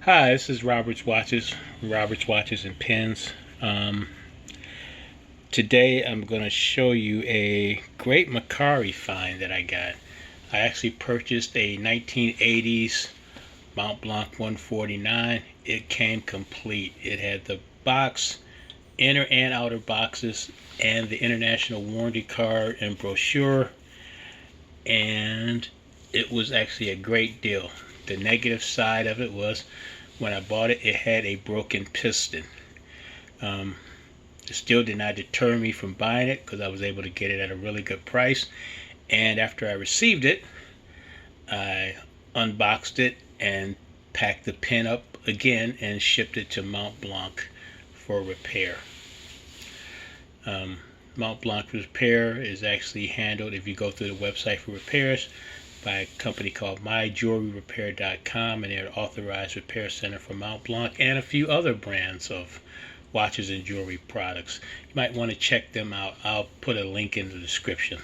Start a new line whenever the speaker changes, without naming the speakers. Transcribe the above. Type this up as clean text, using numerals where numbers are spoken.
Hi, this is Robert's Watches, Robert's Watches and Pens. Today I'm going to show you a great Mercari find that I got. I actually purchased a 1980s Montblanc 149. It came complete. It had the box, inner and outer boxes, and the international warranty card and brochure, and it was actually a great deal. The negative side of it was when I bought it, it had a broken piston. It still did not deter me from buying it because I was able to get it at a really good price. And after I received it, I unboxed it and packed the pen up again and shipped it to Montblanc for repair. Montblanc repair is actually handled, if you go through the website for repairs, by a company called myjewelryrepair.com, and they're an authorized repair center for Montblanc and a few other brands of watches and jewelry products. You might want to check them out. I'll put a link in the description.